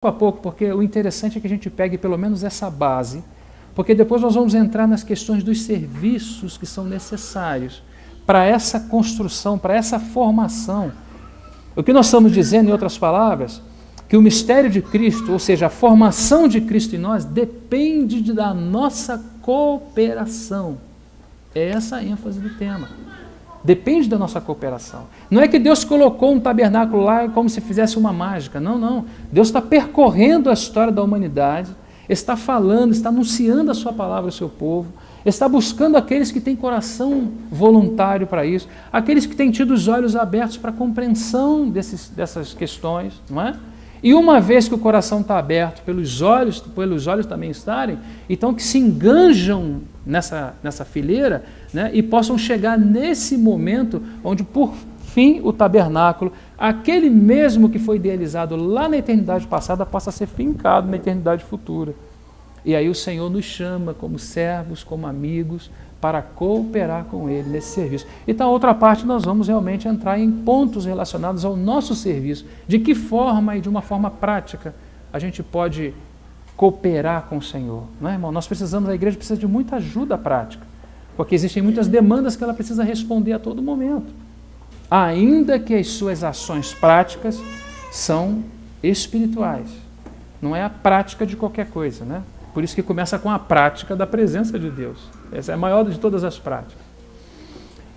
a pouco, porque o interessante é que a gente pegue pelo menos essa base, porque depois nós vamos entrar nas questões dos serviços que são necessários para essa construção, para essa formação. O que nós estamos dizendo, em outras palavras, que o mistério de Cristo, ou seja, a formação de Cristo em nós, depende da nossa cooperação. É essa a ênfase do tema. Depende da nossa cooperação. Não é que Deus colocou um tabernáculo lá como se fizesse uma mágica. Não, não. Deus está percorrendo a história da humanidade, está falando, está anunciando a sua palavra ao seu povo, está buscando aqueles que têm coração voluntário para isso, aqueles que têm tido os olhos abertos para a compreensão dessas questões, não é? E uma vez que o coração está aberto, pelos olhos também estarem, então que se enganjam nessa fileira, né, e possam chegar nesse momento onde, por fim, o tabernáculo, aquele mesmo que foi idealizado lá na eternidade passada, possa ser fincado na eternidade futura. E aí o Senhor nos chama como servos, como amigos, para cooperar com Ele nesse serviço. Então, a outra parte, nós vamos realmente entrar em pontos relacionados ao nosso serviço. De que forma e de uma forma prática a gente pode cooperar com o Senhor. Não é, irmão? A igreja precisa de muita ajuda prática, porque existem muitas demandas que ela precisa responder a todo momento, ainda que as suas ações práticas são espirituais. Não é a prática de qualquer coisa, né? Por isso que começa com a prática da presença de Deus. Essa é a maior de todas as práticas.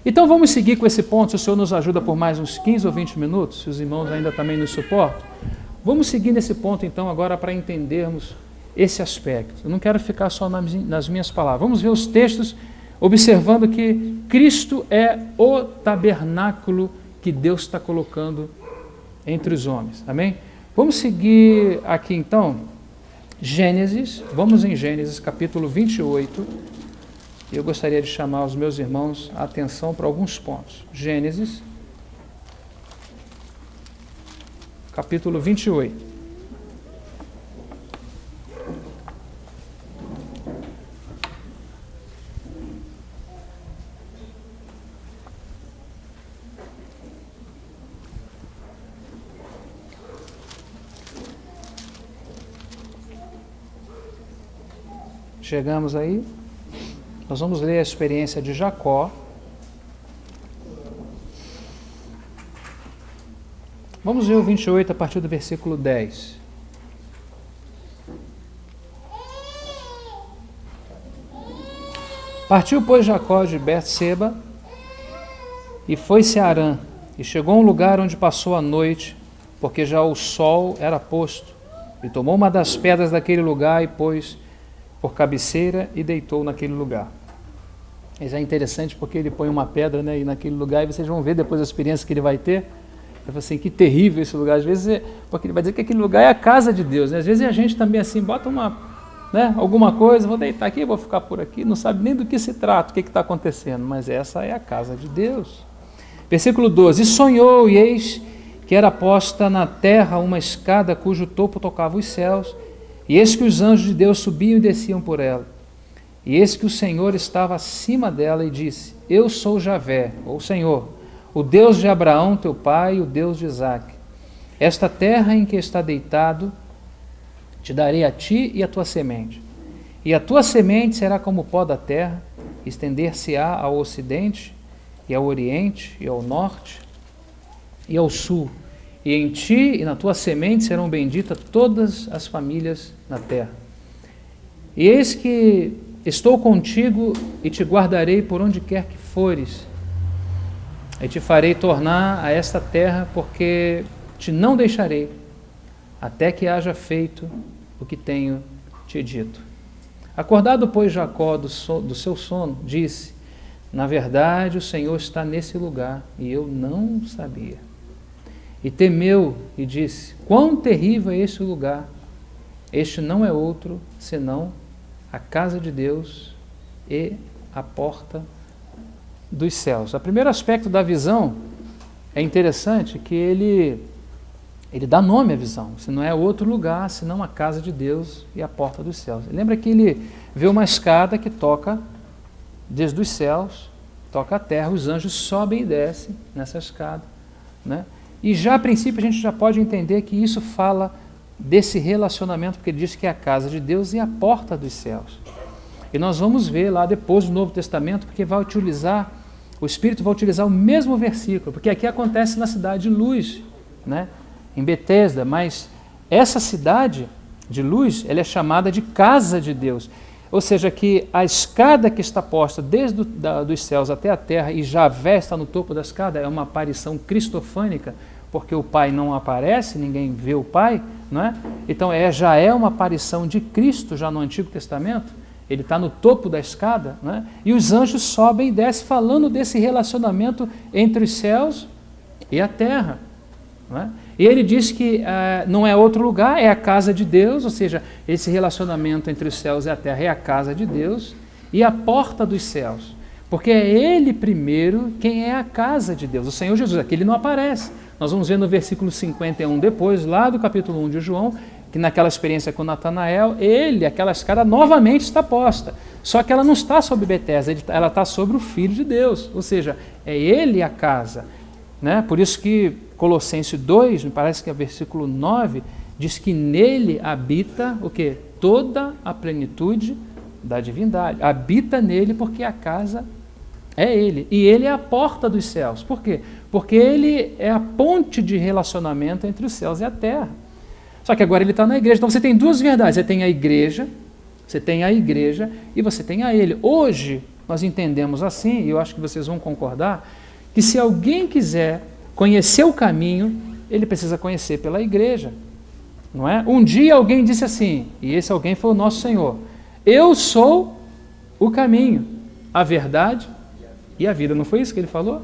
Então vamos seguir com esse ponto, se o Senhor nos ajuda por mais uns 15 ou 20 minutos, se os irmãos ainda também nos suportam. Vamos seguir nesse ponto então agora para entendermos esse aspecto. Eu não quero ficar só nas minhas palavras. Vamos ver os textos observando que Cristo é o tabernáculo que Deus está colocando entre os homens. Amém? Vamos seguir aqui então, Gênesis, vamos em Gênesis capítulo 28, e eu gostaria de chamar os meus irmãos a atenção para alguns pontos. Gênesis, capítulo 28. Chegamos aí, nós vamos ler a experiência de Jacó. Vamos ver o 28 a partir do versículo 10. Partiu, pois, Jacó de Berseba e foi-se a Harã, e chegou a um lugar onde passou a noite, porque já o sol era posto, e tomou uma das pedras daquele lugar e pôs por cabeceira e deitou naquele lugar. Isso é interessante porque ele põe uma pedra, né, e naquele lugar, e vocês vão ver depois a experiência que ele vai ter. Eu falo assim, que terrível esse lugar. Às vezes, porque ele vai dizer que aquele lugar é a casa de Deus, né? Às vezes a gente também assim, bota alguma coisa, vou deitar aqui, vou ficar por aqui, não sabe nem do que se trata, o que está acontecendo, mas essa é a casa de Deus. Versículo 12, e sonhou, e eis que era posta na terra uma escada cujo topo tocava os céus, e eis que os anjos de Deus subiam e desciam por ela. E eis que o Senhor estava acima dela e disse, eu sou Javé, ou Senhor, o Deus de Abraão, teu pai, e o Deus de Isaque. Esta terra em que está deitado, te darei a ti e a tua semente. E a tua semente será como o pó da terra, estender-se-á ao ocidente, e ao oriente, e ao norte, e ao sul. E em ti e na tua semente serão benditas todas as famílias na terra. E eis que estou contigo e te guardarei por onde quer que fores. E te farei tornar a esta terra, porque te não deixarei, até que haja feito o que tenho te dito. Acordado, pois, Jacó do seu sono, disse, na verdade o Senhor está nesse lugar, e eu não sabia. E temeu e disse, quão terrível é este lugar! Este não é outro, senão a casa de Deus e a porta dos céus. O primeiro aspecto da visão é interessante que ele dá nome à visão. Se não é outro lugar, senão a casa de Deus e a porta dos céus. Lembra que ele vê uma escada que toca desde os céus, toca a terra, os anjos sobem e descem nessa escada, né? E já a princípio a gente já pode entender que isso fala desse relacionamento, porque ele diz que é a casa de Deus e a porta dos céus. E nós vamos ver lá depois do Novo Testamento, porque o Espírito vai utilizar o mesmo versículo, porque aqui acontece na cidade de Luz, né, em Betesda, mas essa cidade de Luz, ela é chamada de casa de Deus. Ou seja, que a escada que está posta desde dos céus até a terra e Javé está no topo da escada é uma aparição cristofânica, porque o Pai não aparece, ninguém vê o Pai, não é? Então já é uma aparição de Cristo já no Antigo Testamento, ele está no topo da escada, não é? E os anjos sobem e descem falando desse relacionamento entre os céus e a terra. Não é? E ele diz que não é outro lugar, é a casa de Deus, ou seja, esse relacionamento entre os céus e a terra é a casa de Deus e a porta dos céus, porque é ele primeiro quem é a casa de Deus, o Senhor Jesus. Aqui ele não aparece, nós vamos ver no versículo 51 depois, lá do capítulo 1 de João, que naquela experiência com Natanael, aquela escada novamente está posta, só que ela não está sobre Betesda, ela está sobre o Filho de Deus, ou seja, é ele a casa, né? Por isso que Colossenses 2, me parece que é versículo 9, diz que nele habita o quê? Toda a plenitude da divindade. Habita nele porque a casa é ele. E ele é a porta dos céus. Por quê? Porque ele é a ponte de relacionamento entre os céus e a terra. Só que agora ele está na igreja. Então você tem duas verdades. Você tem a igreja e você tem a ele. Hoje nós entendemos assim, e eu acho que vocês vão concordar, que se alguém quiser conhecer o caminho, ele precisa conhecer pela igreja, não é? Um dia alguém disse assim, e esse alguém foi o nosso Senhor: eu sou o caminho, a verdade e a vida. Não foi isso que ele falou?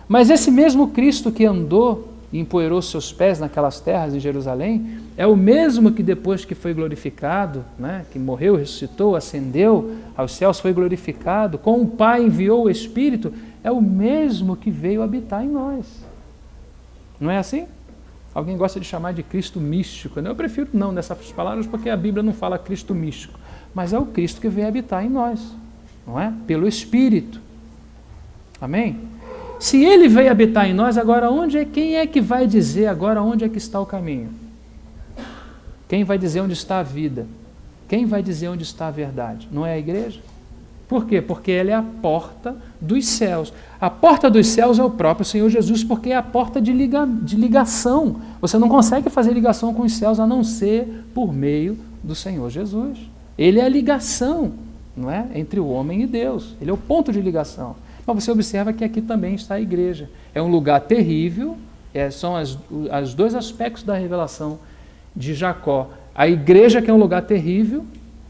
Mas esse mesmo Cristo que andou e empoeirou seus pés naquelas terras de Jerusalém, é o mesmo que depois que foi glorificado, né, que morreu, ressuscitou, ascendeu aos céus, foi glorificado, com o Pai enviou o Espírito, é o mesmo que veio habitar em nós. Não é assim? Alguém gosta de chamar de Cristo místico, né? Eu prefiro não nessas palavras, porque a Bíblia não fala Cristo místico, mas é o Cristo que veio habitar em nós, não é? Pelo Espírito. Amém? Se ele veio habitar em nós, agora quem é que vai dizer agora onde é que está o caminho? Quem vai dizer onde está a vida? Quem vai dizer onde está a verdade? Não é a igreja? Por quê? Porque ela é a porta dos céus. A porta dos céus é o próprio Senhor Jesus, porque é a porta de ligação. Você não consegue fazer ligação com os céus a não ser por meio do Senhor Jesus. Ele é a ligação, não é? Entre o homem e Deus. Ele é o ponto de ligação. Mas você observa que aqui também está a igreja. É um lugar terrível, são os dois aspectos da revelação de Jacó. A igreja, que é um lugar terrível,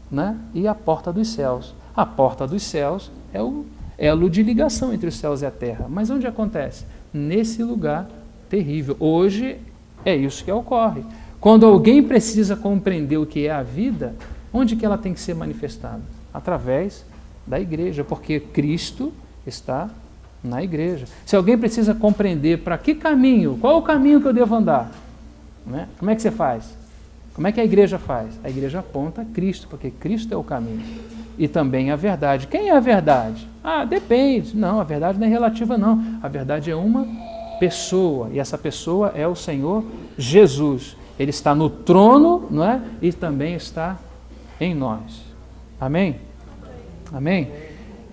né? E a porta dos céus. A porta dos céus é o elo de ligação entre os céus e a terra. Mas onde acontece? Nesse lugar terrível. Hoje é isso que ocorre. Quando alguém precisa compreender o que é a vida, onde que ela tem que ser manifestada? Através da igreja, porque Cristo está na igreja. Se alguém precisa compreender para que caminho, qual é o caminho que eu devo andar, né? Como é que você faz? Como é que a igreja faz? A igreja aponta a Cristo, porque Cristo é o caminho. E também a verdade. Quem é a verdade? Depende. Não, a verdade não é relativa, não. A verdade é uma pessoa, e essa pessoa é o Senhor Jesus. Ele está no trono, não é? E também está em nós. Amém? Amém?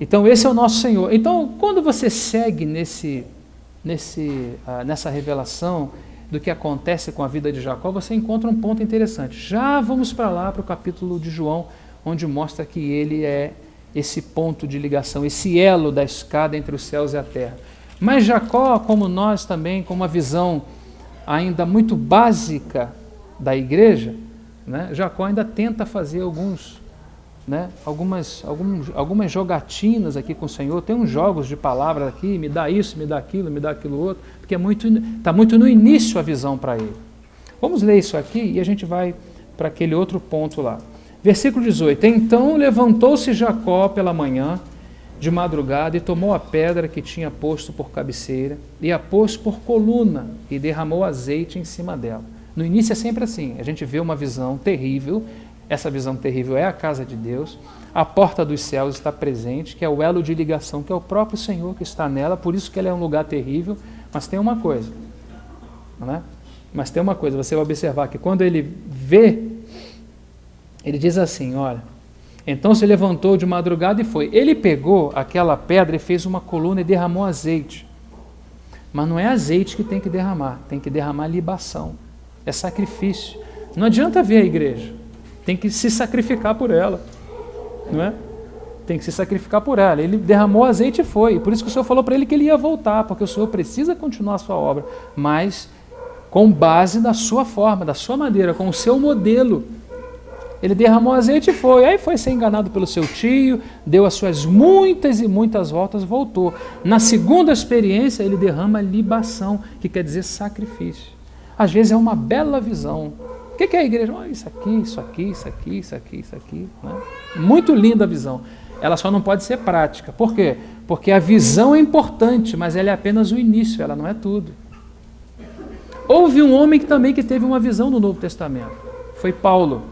Então esse é o nosso Senhor. Então, quando você segue nessa revelação do que acontece com a vida de Jacó, você encontra um ponto interessante. Já vamos para lá, para o capítulo de João, onde mostra que ele é esse ponto de ligação, esse elo da escada entre os céus e a terra. Mas Jacó, como nós também, com uma visão ainda muito básica da igreja, né, Jacó ainda tenta fazer algumas jogatinas aqui com o Senhor. Tem uns jogos de palavras aqui, me dá isso, me dá aquilo outro, porque está muito no início a visão para ele. Vamos ler isso aqui e a gente vai para aquele outro ponto lá. Versículo 18. Então levantou-se Jacó pela manhã, de madrugada, e tomou a pedra que tinha posto por cabeceira, e a pôs por coluna, e derramou azeite em cima dela. No início é sempre assim, a gente vê uma visão terrível. Essa visão terrível é a casa de Deus, a porta dos céus está presente, que é o elo de ligação, que é o próprio Senhor que está nela, por isso que ela é um lugar terrível. Mas tem uma coisa, não é? Mas tem uma coisa, você vai observar que quando ele vê, ele diz assim, olha, então se levantou de madrugada e foi. Ele pegou aquela pedra e fez uma coluna e derramou azeite. Mas não é azeite que tem que derramar libação. É sacrifício. Não adianta ver a igreja, tem que se sacrificar por ela, não é? Tem que se sacrificar por ela. Ele derramou azeite e foi. Por isso que o Senhor falou para ele que ele ia voltar, porque o Senhor precisa continuar a sua obra, mas com base na sua forma, da sua maneira, com o seu modelo. Ele derramou azeite e foi. Aí foi ser enganado pelo seu tio, deu as suas muitas e muitas voltas, voltou. Na segunda experiência, ele derrama libação, que quer dizer sacrifício. Às vezes é uma bela visão. O que é a igreja? Oh, isso aqui, isso aqui, isso aqui, isso aqui, isso aqui. Né? Muito linda a visão. Ela só não pode ser prática. Por quê? Porque a visão é importante, mas ela é apenas o início, ela não é tudo. Houve um homem que teve uma visão no Novo Testamento. Foi Paulo.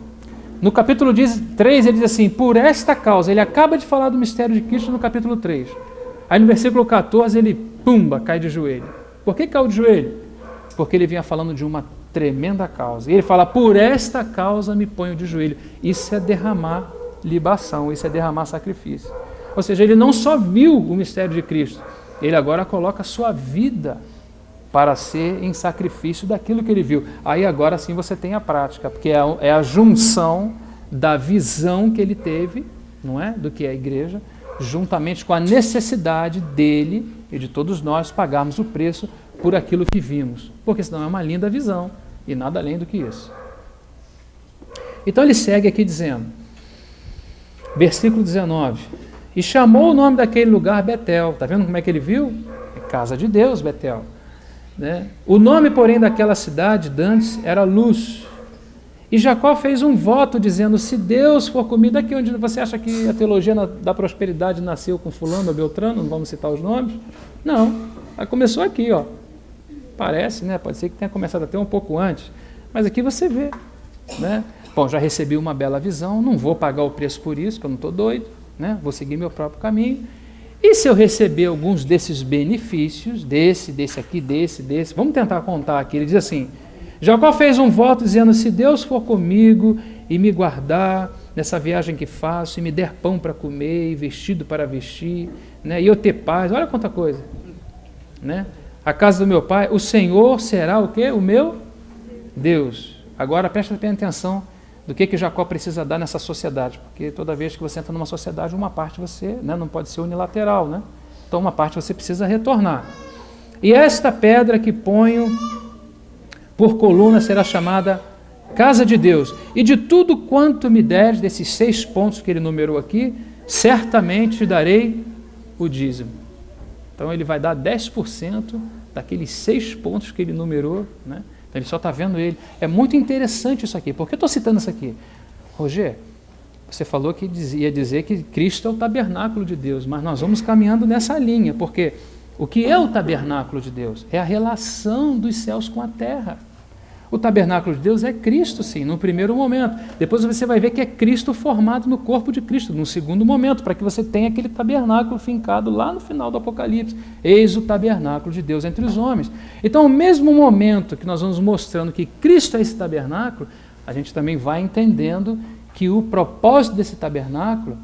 No capítulo 3, ele diz assim, por esta causa, ele acaba de falar do mistério de Cristo no capítulo 3. Aí no versículo 14, ele, pumba, cai de joelho. Por que caiu de joelho? Porque ele vinha falando de uma tremenda causa. E ele fala, por esta causa me ponho de joelho. Isso é derramar libação, isso é derramar sacrifício. Ou seja, ele não só viu o mistério de Cristo, ele agora coloca a sua vida para ser em sacrifício daquilo que ele viu. Aí agora sim você tem a prática, porque é a junção da visão que ele teve, não é? Do que é a igreja, juntamente com a necessidade dele e de todos nós pagarmos o preço por aquilo que vimos, porque senão é uma linda visão e nada além do que isso. Então ele segue aqui dizendo, versículo 19, e chamou o nome daquele lugar Betel. Está vendo como é que ele viu? É casa de Deus, Betel. Né? O nome, porém, daquela cidade, dantes, era Luz. E Jacó fez um voto dizendo, se Deus for comigo, aqui onde você acha que a teologia da prosperidade nasceu com fulano ou Beltrano, não vamos citar os nomes? Não, ela começou aqui, ó. Parece, né? Pode ser que tenha começado até um pouco antes, mas aqui você vê, né? Bom, já recebi uma bela visão, não vou pagar o preço por isso, que eu não estou doido, né? Vou seguir meu próprio caminho. E se eu receber alguns desses benefícios, desse aqui, desse, vamos tentar contar aqui. Ele diz assim, Jacó fez um voto dizendo, se Deus for comigo e me guardar nessa viagem que faço, e me der pão para comer, e vestido para vestir, né? E eu ter paz, olha quanta coisa, né? A casa do meu pai, o Senhor será o quê? O meu Deus. Agora presta bem atenção do que Jacó precisa dar nessa sociedade, porque toda vez que você entra numa sociedade, uma parte você, né, não pode ser unilateral, né? Então uma parte você precisa retornar. E esta pedra que ponho por coluna será chamada casa de Deus, e de tudo quanto me deres, desses 6 pontos que ele numerou aqui, certamente te darei o dízimo. Então ele vai dar 10% daqueles 6 pontos que ele numerou, né? Então ele só está vendo ele. É muito interessante isso aqui. Por que eu estou citando isso aqui? Roger, você falou que ia dizer que Cristo é o tabernáculo de Deus, mas nós vamos caminhando nessa linha, porque o que é o tabernáculo de Deus? É a relação dos céus com a terra. O tabernáculo de Deus é Cristo, sim, no primeiro momento. Depois você vai ver que é Cristo formado no corpo de Cristo, no segundo momento, para que você tenha aquele tabernáculo fincado lá no final do Apocalipse. Eis o tabernáculo de Deus entre os homens. Então, ao mesmo momento que nós vamos mostrando que Cristo é esse tabernáculo, a gente também vai entendendo que o propósito desse tabernáculo,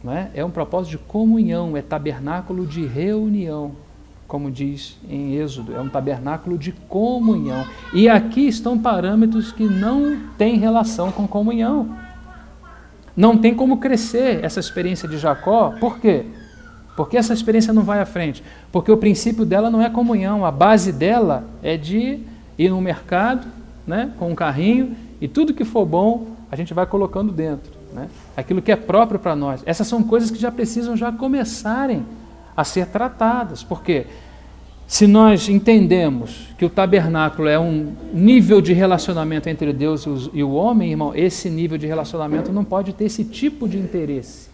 né, é um propósito de comunhão, é tabernáculo de reunião. Como diz em Êxodo, é um tabernáculo de comunhão. E aqui estão parâmetros que não têm relação com comunhão. Não tem como crescer essa experiência de Jacó. Por quê? Porque essa experiência não vai à frente. Porque o princípio dela não é comunhão. A base dela é de ir no mercado, né, com um carrinho, e tudo que for bom a gente vai colocando dentro, né? Aquilo que é próprio para nós. Essas são coisas que já precisam já começarem a ser tratadas, porque se nós entendemos que o tabernáculo é um nível de relacionamento entre Deus e o homem, irmão, esse nível de relacionamento não pode ter esse tipo de interesse.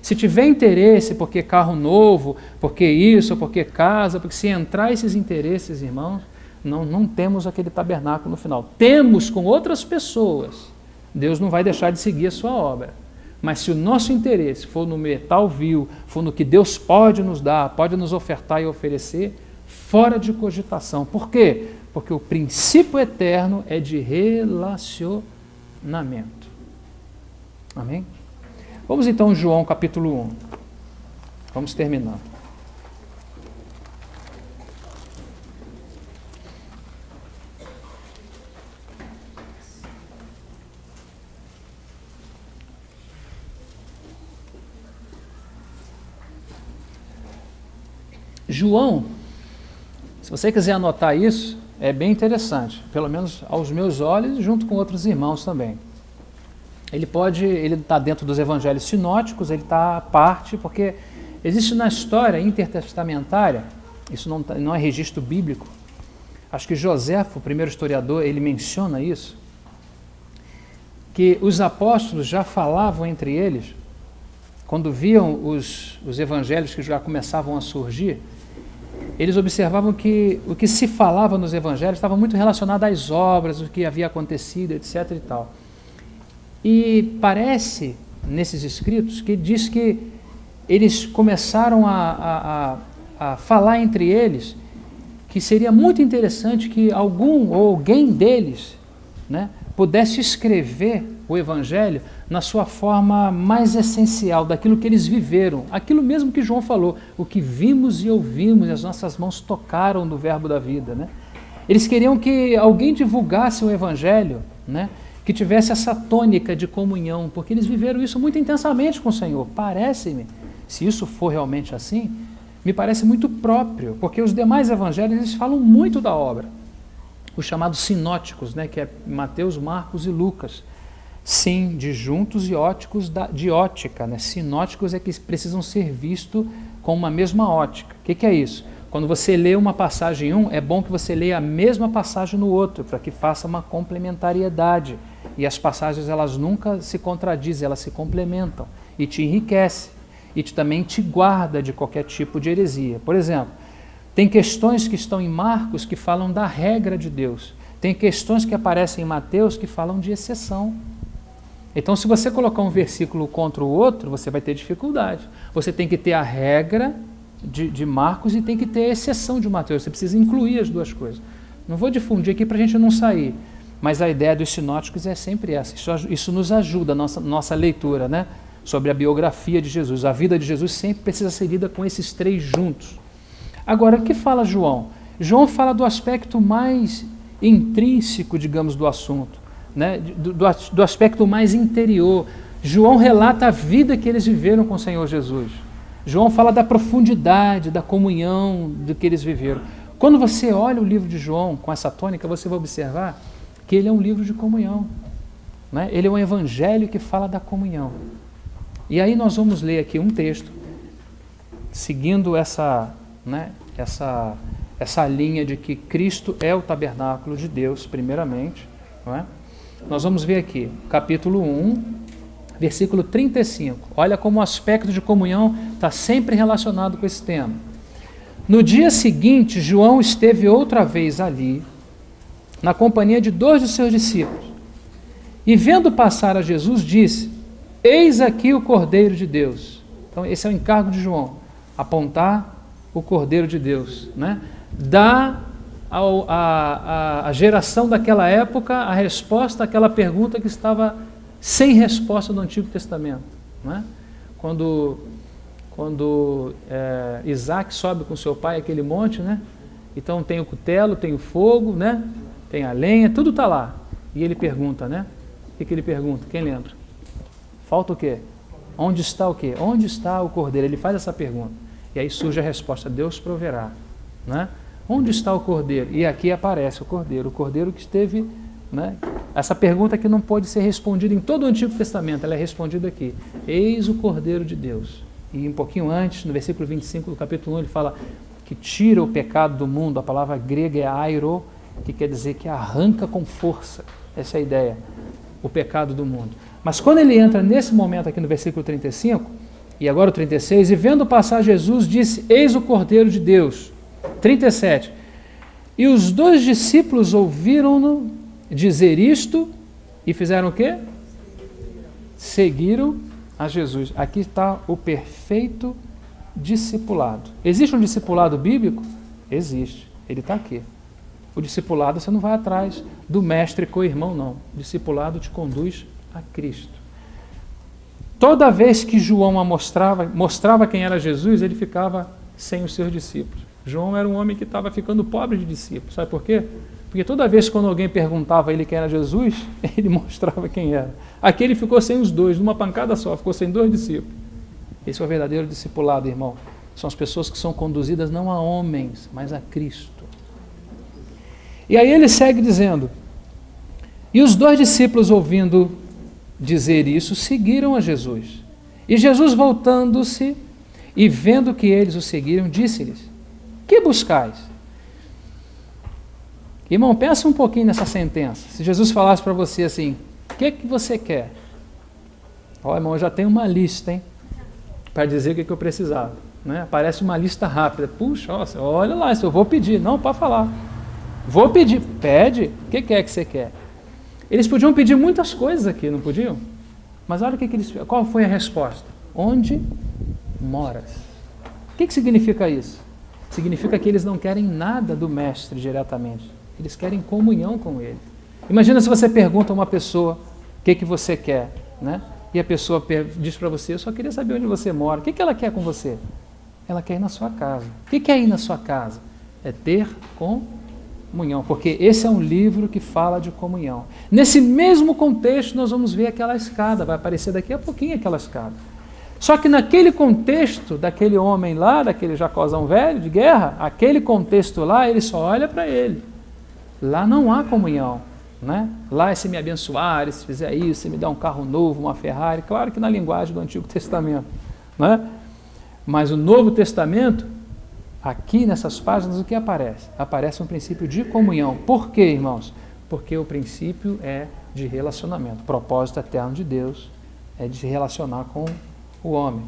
Se tiver interesse porque carro novo, porque isso, porque casa, porque se entrar esses interesses, irmãos, não temos aquele tabernáculo no final. Temos com outras pessoas, Deus não vai deixar de seguir a sua obra. Mas se o nosso interesse for no metal vil, for no que Deus pode nos dar, pode nos ofertar e oferecer, fora de cogitação. Por quê? Porque o princípio eterno é de relacionamento. Amém? Vamos então a João capítulo 1. Vamos terminar. João, se você quiser anotar isso, é bem interessante, pelo menos aos meus olhos, junto com outros irmãos também. Ele está dentro dos evangelhos sinóticos, ele está à parte, porque existe na história intertestamentária, isso não é registro bíblico, acho que Joséfo, o primeiro historiador, ele menciona isso, que os apóstolos já falavam entre eles, quando viam os evangelhos que já começavam a surgir, eles observavam que o que se falava nos evangelhos estava muito relacionado às obras, o que havia acontecido, etc. e tal. E parece, nesses escritos, que diz que eles começaram a falar entre eles que seria muito interessante que algum ou alguém deles, né, pudesse escrever o Evangelho na sua forma mais essencial, daquilo que eles viveram, aquilo mesmo que João falou, o que vimos e ouvimos, e as nossas mãos tocaram do verbo da vida. Né? Eles queriam que alguém divulgasse o Evangelho, né, que tivesse essa tônica de comunhão, porque eles viveram isso muito intensamente com o Senhor. Parece-me, se isso for realmente assim, me parece muito próprio, porque os demais evangelhos eles falam muito da obra. Os chamados sinóticos, né, que é Mateus, Marcos e Lucas. Sim, de juntos e óticos de ótica. Né? Sinóticos é que precisam ser vistos com uma mesma ótica. O que é isso? Quando você lê uma passagem em um, é bom que você leia a mesma passagem no outro, para que faça uma complementariedade. E as passagens elas nunca se contradizem, elas se complementam e te enriquece. E também te guarda de qualquer tipo de heresia. Por exemplo, tem questões que estão em Marcos que falam da regra de Deus. Tem questões que aparecem em Mateus que falam de exceção. Então, se você colocar um versículo contra o outro, você vai ter dificuldade. Você tem que ter a regra de Marcos e tem que ter a exceção de Mateus. Você precisa incluir as duas coisas. Não vou difundir aqui para a gente não sair, mas a ideia dos sinóticos é sempre essa. Isso nos ajuda, a nossa leitura, né? Sobre a biografia de Jesus. A vida de Jesus sempre precisa ser lida com esses três juntos. Agora, o que fala João? João fala do aspecto mais intrínseco, digamos, do assunto, né? do aspecto mais interior. João relata a vida que eles viveram com o Senhor Jesus. João fala da profundidade, da comunhão do que eles viveram. Quando você olha o livro de João com essa tônica, você vai observar que ele é um livro de comunhão. Né? Ele é um evangelho que fala da comunhão. E aí nós vamos ler aqui um texto, seguindo essa linha de que Cristo é o tabernáculo de Deus, primeiramente. Não é? Nós vamos ver aqui, capítulo 1, versículo 35. Olha como o aspecto de comunhão está sempre relacionado com esse tema. No dia seguinte, João esteve outra vez ali, na companhia de 2 de seus discípulos. E vendo passar a Jesus, disse: Eis aqui o Cordeiro de Deus. Então esse é o encargo de João, apontar o Cordeiro de Deus, né? Dá à geração daquela época a resposta àquela pergunta que estava sem resposta no Antigo Testamento, né? Quando Isaac sobe com seu pai aquele monte, né? Então tem o cutelo, tem o fogo, né? Tem a lenha, tudo está lá. E ele pergunta, né? O que ele pergunta? Quem lembra? Falta o quê? Onde está o quê? Onde está o Cordeiro? Ele faz essa pergunta. E aí surge a resposta: Deus proverá. Né? Onde está o Cordeiro? E aqui aparece o Cordeiro que esteve... Né? Essa pergunta que não pode ser respondida em todo o Antigo Testamento, ela é respondida aqui. Eis o Cordeiro de Deus. E um pouquinho antes, no versículo 25 do capítulo 1, ele fala que tira o pecado do mundo. A palavra grega é airo, que quer dizer que arranca com força. Essa é a ideia. O pecado do mundo. Mas quando ele entra nesse momento aqui no versículo 35, e agora o 36, e vendo passar Jesus, disse: Eis o Cordeiro de Deus. 37. E os 2 discípulos ouviram-no dizer isto e fizeram o quê? Seguiram a Jesus. Aqui está o perfeito discipulado. Existe um discipulado bíblico? Existe. Ele está aqui. O discipulado, você não vai atrás do mestre co-irmão, não. O discipulado te conduz a Cristo. Toda vez que João mostrava quem era Jesus, ele ficava sem os seus discípulos. João era um homem que estava ficando pobre de discípulos. Sabe por quê? Porque toda vez que quando alguém perguntava a ele quem era Jesus, ele mostrava quem era. Aqui ele ficou sem os dois, numa pancada só, ficou sem 2 discípulos. Esse é o verdadeiro discipulado, irmão. São as pessoas que são conduzidas não a homens, mas a Cristo. E aí ele segue dizendo, e os 2 discípulos, ouvindo dizer isso, seguiram a Jesus. E Jesus, voltando-se e vendo que eles o seguiram, disse-lhes, que buscais? Irmão, pensa um pouquinho nessa sentença. Se Jesus falasse para você assim, o que você quer? Ó, irmão, eu já tenho uma lista, hein? Para dizer o que eu precisava. Né? Parece uma lista rápida. Puxa, olha lá, eu vou pedir. Não, pode falar. Vou pedir. Pede. O que é que você quer? Eles podiam pedir muitas coisas aqui, não podiam? Mas olha qual foi a resposta. Onde moras? O que significa isso? Significa que eles não querem nada do mestre diretamente. Eles querem comunhão com ele. Imagina se você pergunta a uma pessoa o que você quer, né? E a pessoa diz para você, eu só queria saber onde você mora. O que ela quer com você? Ela quer ir na sua casa. O que é ir na sua casa? É ter comunhão, porque esse é um livro que fala de comunhão. Nesse mesmo contexto, nós vamos ver aquela escada, vai aparecer daqui a pouquinho aquela escada. Só que naquele contexto, daquele homem lá, daquele Jacózão velho de guerra, aquele contexto lá, ele só olha para ele. Lá não há comunhão, né? Lá é se me abençoar, se fizer isso, se me dar um carro novo, uma Ferrari, claro que na linguagem do Antigo Testamento, né? Mas o Novo Testamento, aqui nessas páginas, o que aparece? Aparece um princípio de comunhão. Por quê, irmãos? Porque o princípio é de relacionamento. O propósito eterno de Deus é de se relacionar com o homem.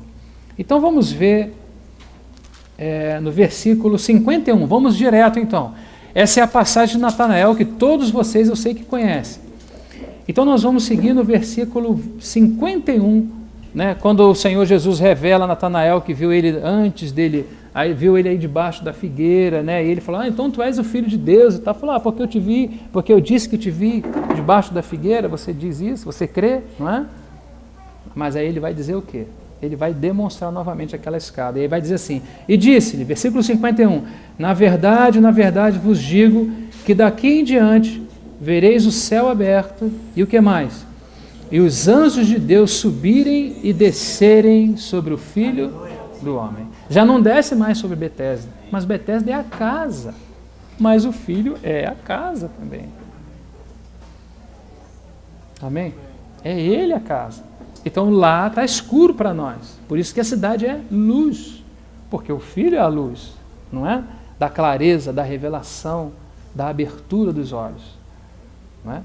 Então vamos ver no versículo 51, vamos direto então. Essa é a passagem de Natanael que todos vocês eu sei que conhecem. Então nós vamos seguir no versículo 51, né, quando o Senhor Jesus revela a Natanael que viu ele antes dele, aí viu ele aí debaixo da figueira, né, e ele falou, então tu és o Filho de Deus, e tal, falou, porque eu te vi, porque eu disse que te vi debaixo da figueira, você diz isso, você crê, não é? Mas aí ele vai dizer o quê? Ele vai demonstrar novamente aquela escada. E aí vai dizer assim, e disse-lhe, versículo 51, na verdade vos digo que daqui em diante vereis o céu aberto, e o que mais? E os anjos de Deus subirem e descerem sobre o Filho do Homem. Já não desce mais sobre Betesda, mas Betesda é a casa, mas o Filho é a casa também. Amém? É ele a casa. Então lá está escuro para nós. Por isso que a cidade é luz. Porque o Filho é a luz, não é? Da clareza, da revelação, da abertura dos olhos. Não é?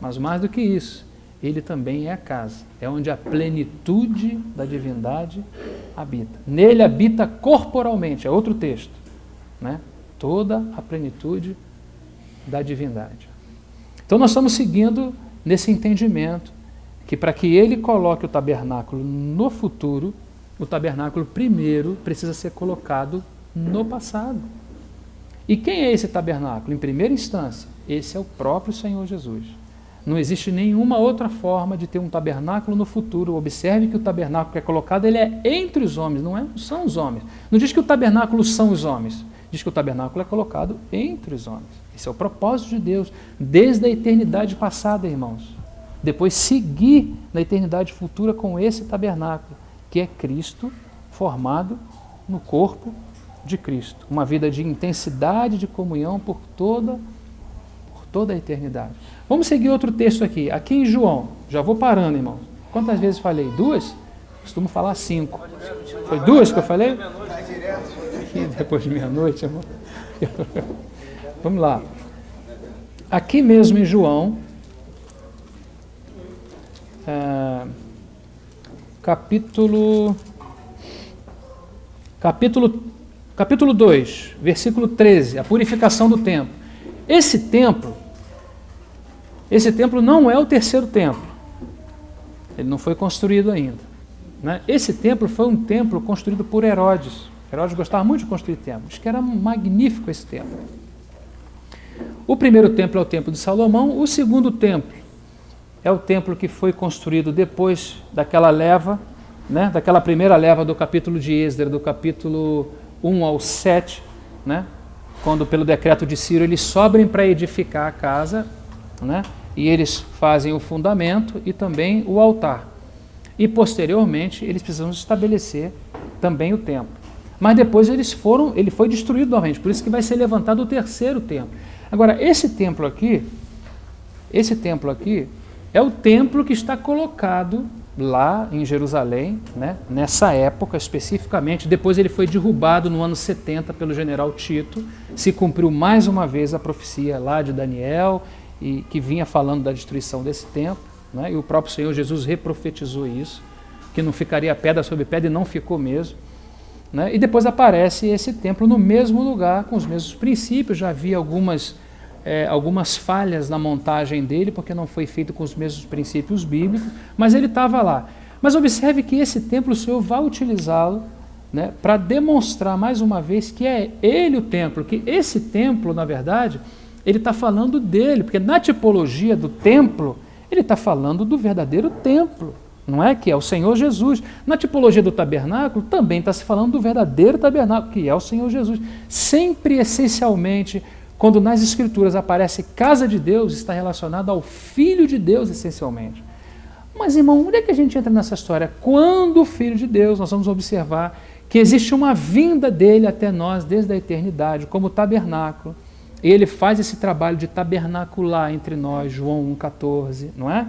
Mas mais do que isso, ele também é a casa. É onde a plenitude da divindade habita. Nele habita corporalmente, é outro texto. Né? Toda a plenitude da divindade. Então nós estamos seguindo nesse entendimento que para que ele coloque o tabernáculo no futuro, o tabernáculo primeiro precisa ser colocado no passado. E quem é esse tabernáculo? Em primeira instância, esse é o próprio Senhor Jesus. Não existe nenhuma outra forma de ter um tabernáculo no futuro. Observe que o tabernáculo que é colocado, ele é entre os homens, não são os homens. Não diz que o tabernáculo são os homens, diz que o tabernáculo é colocado entre os homens. Esse é o propósito de Deus, desde a eternidade passada, irmãos. Depois seguir na eternidade futura com esse tabernáculo, que é Cristo formado no corpo de Cristo. Uma vida de intensidade de comunhão por toda a eternidade. Vamos seguir outro texto aqui. Aqui em João, já vou parando, irmão. Quantas vezes falei? 2? Costumo falar 5. Foi 2 que eu falei? Depois de meia-noite, irmão. Vamos lá. Aqui mesmo em João, capítulo 2, versículo 13, a purificação do templo. Esse templo não é o terceiro templo. Ele não foi construído ainda. Né? Esse templo foi um templo construído por Herodes. Herodes gostava muito de construir templos. Diz que era magnífico esse templo. O primeiro templo é o templo de Salomão, o segundo templo é o templo que foi construído depois daquela leva, né, daquela primeira leva do capítulo de Esdras, do capítulo 1 ao 7, né, quando pelo decreto de Ciro eles sobem para edificar a casa, né, e eles fazem o fundamento e também o altar. E posteriormente eles precisam estabelecer também o templo. Mas depois ele foi destruído novamente, por isso que vai ser levantado o terceiro templo. Agora, esse templo aqui é o templo que está colocado lá em Jerusalém, né, nessa época especificamente. Depois ele foi derrubado no ano 70 pelo general Tito. Se cumpriu mais uma vez a profecia lá de Daniel, e que vinha falando da destruição desse templo, né, e o próprio Senhor Jesus reprofetizou isso, que não ficaria pedra sobre pedra, e não ficou mesmo. Né, e depois aparece esse templo no mesmo lugar, com os mesmos princípios. Já havia algumas falhas na montagem dele, porque não foi feito com os mesmos princípios bíblicos, mas ele estava lá. Mas observe que esse templo o Senhor vai utilizá-lo, né, para demonstrar mais uma vez que é ele o templo, que esse templo, na verdade, ele está falando dele, porque na tipologia do templo, ele está falando do verdadeiro templo, não é? Que é o Senhor Jesus. Na tipologia do tabernáculo, também está se falando do verdadeiro tabernáculo, que é o Senhor Jesus. Sempre, essencialmente, quando nas Escrituras aparece casa de Deus, está relacionado ao Filho de Deus, essencialmente. Mas, irmão, onde é que a gente entra nessa história? Quando o Filho de Deus, nós vamos observar que existe uma vinda dele até nós desde a eternidade, como tabernáculo. E ele faz esse trabalho de tabernacular entre nós, João 1,14, não é?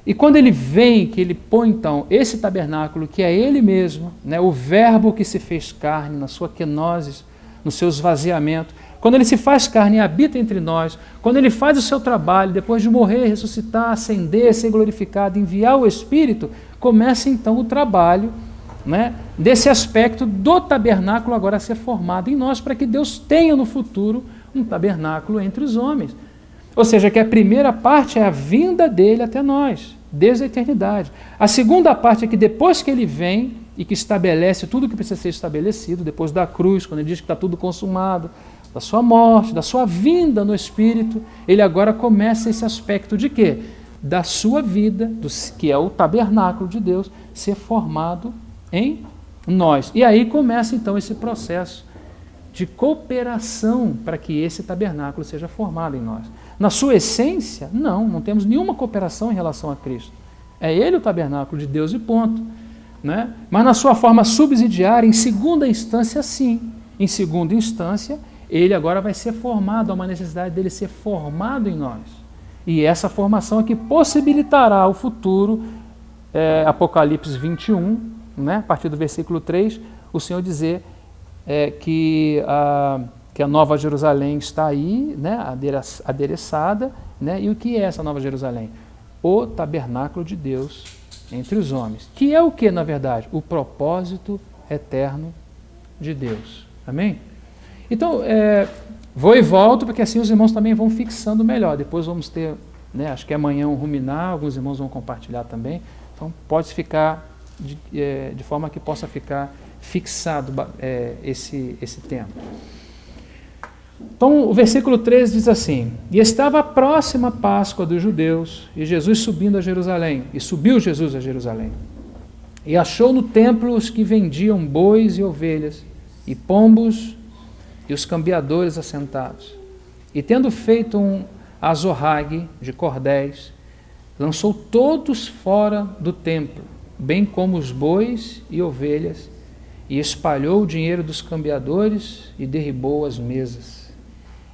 E quando ele vem, que ele põe então esse tabernáculo, que é ele mesmo, né, o verbo que se fez carne na sua kenosis, no seu esvaziamento, quando ele se faz carne e habita entre nós, quando ele faz o seu trabalho, depois de morrer, ressuscitar, ascender, ser glorificado, enviar o Espírito, começa então o trabalho, né, desse aspecto do tabernáculo agora a ser formado em nós, para que Deus tenha no futuro um tabernáculo entre os homens. Ou seja, que a primeira parte é a vinda dele até nós, desde a eternidade. A segunda parte é que depois que ele vem e que estabelece tudo o que precisa ser estabelecido, depois da cruz, quando ele diz que está tudo consumado, da sua morte, da sua vinda no Espírito, ele agora começa esse aspecto de quê? Da sua vida, que é o tabernáculo de Deus, ser formado em nós. E aí começa então esse processo de cooperação para que esse tabernáculo seja formado em nós. Na sua essência, não temos nenhuma cooperação em relação a Cristo. É ele o tabernáculo de Deus e ponto. Né? Mas na sua forma subsidiária, em segunda instância, sim. Em segunda instância, ele agora vai ser formado, há uma necessidade dele ser formado em nós. E essa formação é que possibilitará o futuro, Apocalipse 21, né? A partir do versículo 3, o Senhor dizer que a Nova Jerusalém está aí, né, adereçada, né, e o que é essa Nova Jerusalém? O tabernáculo de Deus entre os homens, que é o que, na verdade? O propósito eterno de Deus. Amém? Então, vou e volto, porque assim os irmãos também vão fixando melhor. Depois vamos ter, né, acho que amanhã um ruminar, alguns irmãos vão compartilhar também. Então, pode ficar de forma que possa ficar fixado esse tema. Então, o versículo 13 diz assim: E estava a próxima Páscoa dos judeus, e Jesus subindo a Jerusalém, e subiu Jesus a Jerusalém, e achou no templo os que vendiam bois e ovelhas, e pombos, e os cambiadores assentados. E tendo feito um azorrague de cordéis, lançou todos fora do templo, bem como os bois e ovelhas, e espalhou o dinheiro dos cambiadores e derribou as mesas.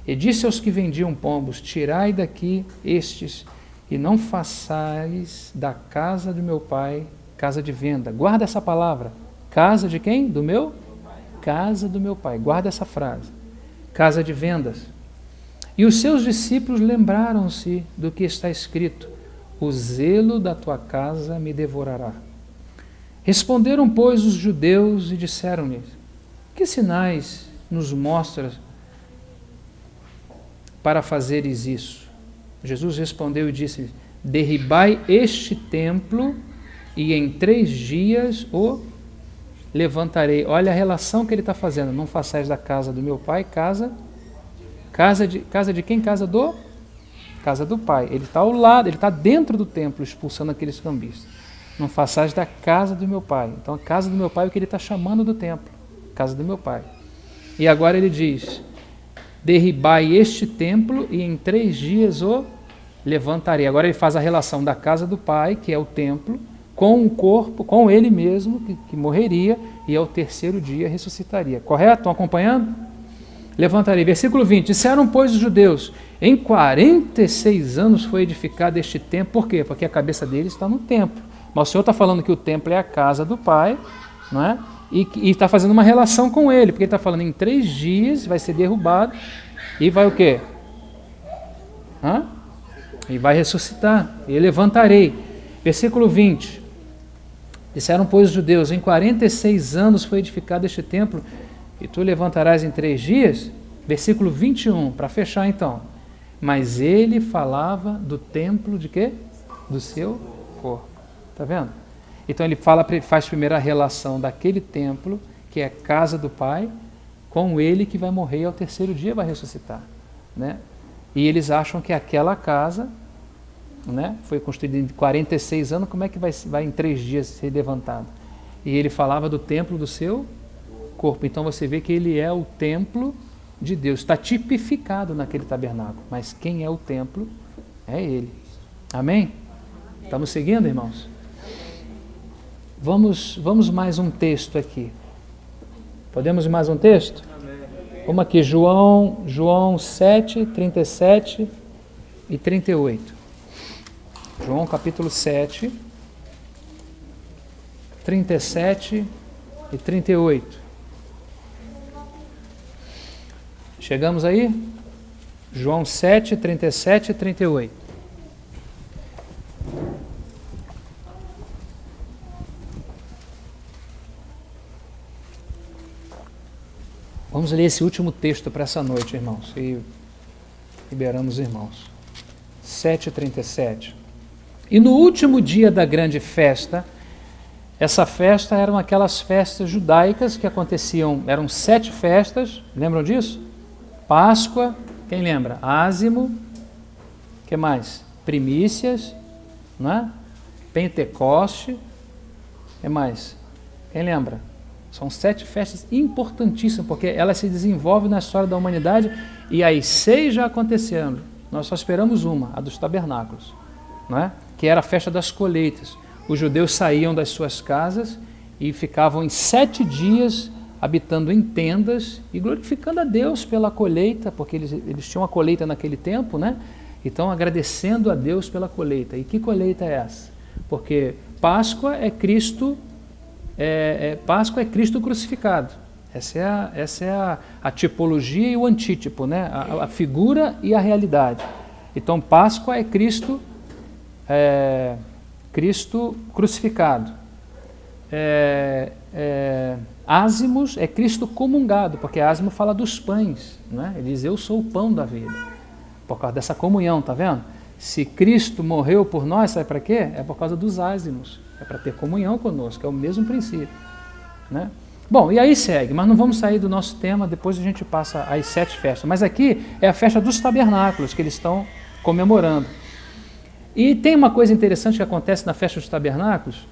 E disse aos que vendiam pombos: Tirai daqui estes, e não façais da casa do meu pai casa de venda. Guarda essa palavra. Casa de quem? Do meu? Casa do meu pai. Guarda essa frase. Casa de vendas. E os seus discípulos lembraram-se do que está escrito: O zelo da tua casa me devorará. Responderam, pois, os judeus e disseram-lhes: Que sinais nos mostras para fazeres isso? Jesus respondeu e disse: Derribai este templo, e em 3 dias o levantarei. Olha a relação que ele está fazendo. Não façais da casa do meu pai casa Casa de quem? Casa do pai. Ele está ao lado, ele está dentro do templo, expulsando aqueles cambistas. Não façais da casa do meu pai. Então a casa do meu pai é o que ele está chamando do templo. Casa do meu pai. E agora ele diz, derribai este templo e em 3 dias o levantarei. Agora ele faz a relação da casa do pai, que é o templo, com o corpo, com ele mesmo, que morreria, e ao 3º dia ressuscitaria. Correto? Estão acompanhando? Levantarei. Versículo 20. Disseram, pois, os judeus, em 46 anos foi edificado este templo. Por quê? Porque a cabeça deles está no templo. Mas o Senhor está falando que o templo é a casa do pai, não é? E está fazendo uma relação com ele, porque ele está falando em 3 dias vai ser derrubado e vai o quê? E vai ressuscitar. E levantarei. Versículo 20. Disseram, pois, os judeus, em 46 anos foi edificado este templo, e tu levantarás em 3 dias? Versículo 21, para fechar então. Mas ele falava do templo de quê? Do seu corpo. Está vendo? Então ele faz primeiro a relação daquele templo, que é a casa do Pai, com ele que vai morrer e ao 3º dia vai ressuscitar. Né? E eles acham que aquela casa, né, foi construída em 46 anos, como é que vai em 3 dias ser levantado? E ele falava do templo do seu corpo. Então você vê que ele é o templo de Deus, está tipificado naquele tabernáculo, mas quem é o templo é ele. Amém? Estamos seguindo, irmãos? Vamos mais um texto aqui. Podemos ir mais um texto? Vamos aqui, João 7, 37 e 38. João capítulo 7, 37 e 38. Chegamos aí? João 7, 37 e 38. Vamos ler esse último texto para essa noite, irmãos, e liberamos os irmãos. 7:37. E no último dia da grande festa, essa festa eram aquelas festas judaicas que aconteciam, eram 7 festas, lembram disso? Páscoa, quem lembra? Ázimo, que mais? Primícias, não é? Pentecoste, que mais? Quem lembra? São 7 festas importantíssimas, porque elas se desenvolvem na história da humanidade e as 6 já aconteceram. Nós só esperamos uma, a dos tabernáculos, não é? Que era a festa das colheitas. Os judeus saíam das suas casas e ficavam em 7 dias habitando em tendas e glorificando a Deus pela colheita, porque eles tinham uma colheita naquele tempo, né? Então agradecendo a Deus pela colheita. E que colheita é essa? Porque Páscoa é Cristo crucificado. Essa é a tipologia e o antítipo, né? A figura e a realidade. Então Páscoa é Cristo crucificado. Ázimos é Cristo comungado, porque ázimo fala dos pães, né? Ele diz, eu sou o pão da vida, por causa dessa comunhão, tá vendo? Se Cristo morreu por nós, sabe para quê? É por causa dos ázimos, é para ter comunhão conosco, é o mesmo princípio, né? Bom, e aí segue, mas não vamos sair do nosso tema, depois a gente passa às 7 festas, mas aqui é a festa dos tabernáculos que eles estão comemorando. E tem uma coisa interessante que acontece na festa dos tabernáculos,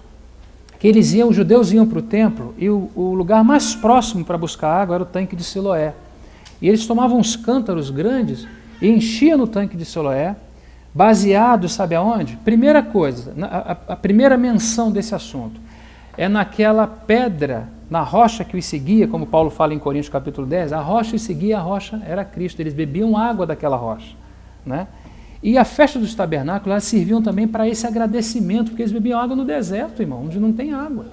que os judeus iam para o templo e o lugar mais próximo para buscar água era o tanque de Siloé. E eles tomavam uns cântaros grandes e enchiam no tanque de Siloé, baseado, sabe aonde? Primeira coisa, a primeira menção desse assunto é naquela pedra, na rocha que os seguia, como Paulo fala em Coríntios capítulo 10, a rocha os seguia, a rocha era Cristo, eles bebiam água daquela rocha, né? E a festa dos tabernáculos, elas serviam também para esse agradecimento, porque eles bebiam água no deserto, irmão, onde não tem água.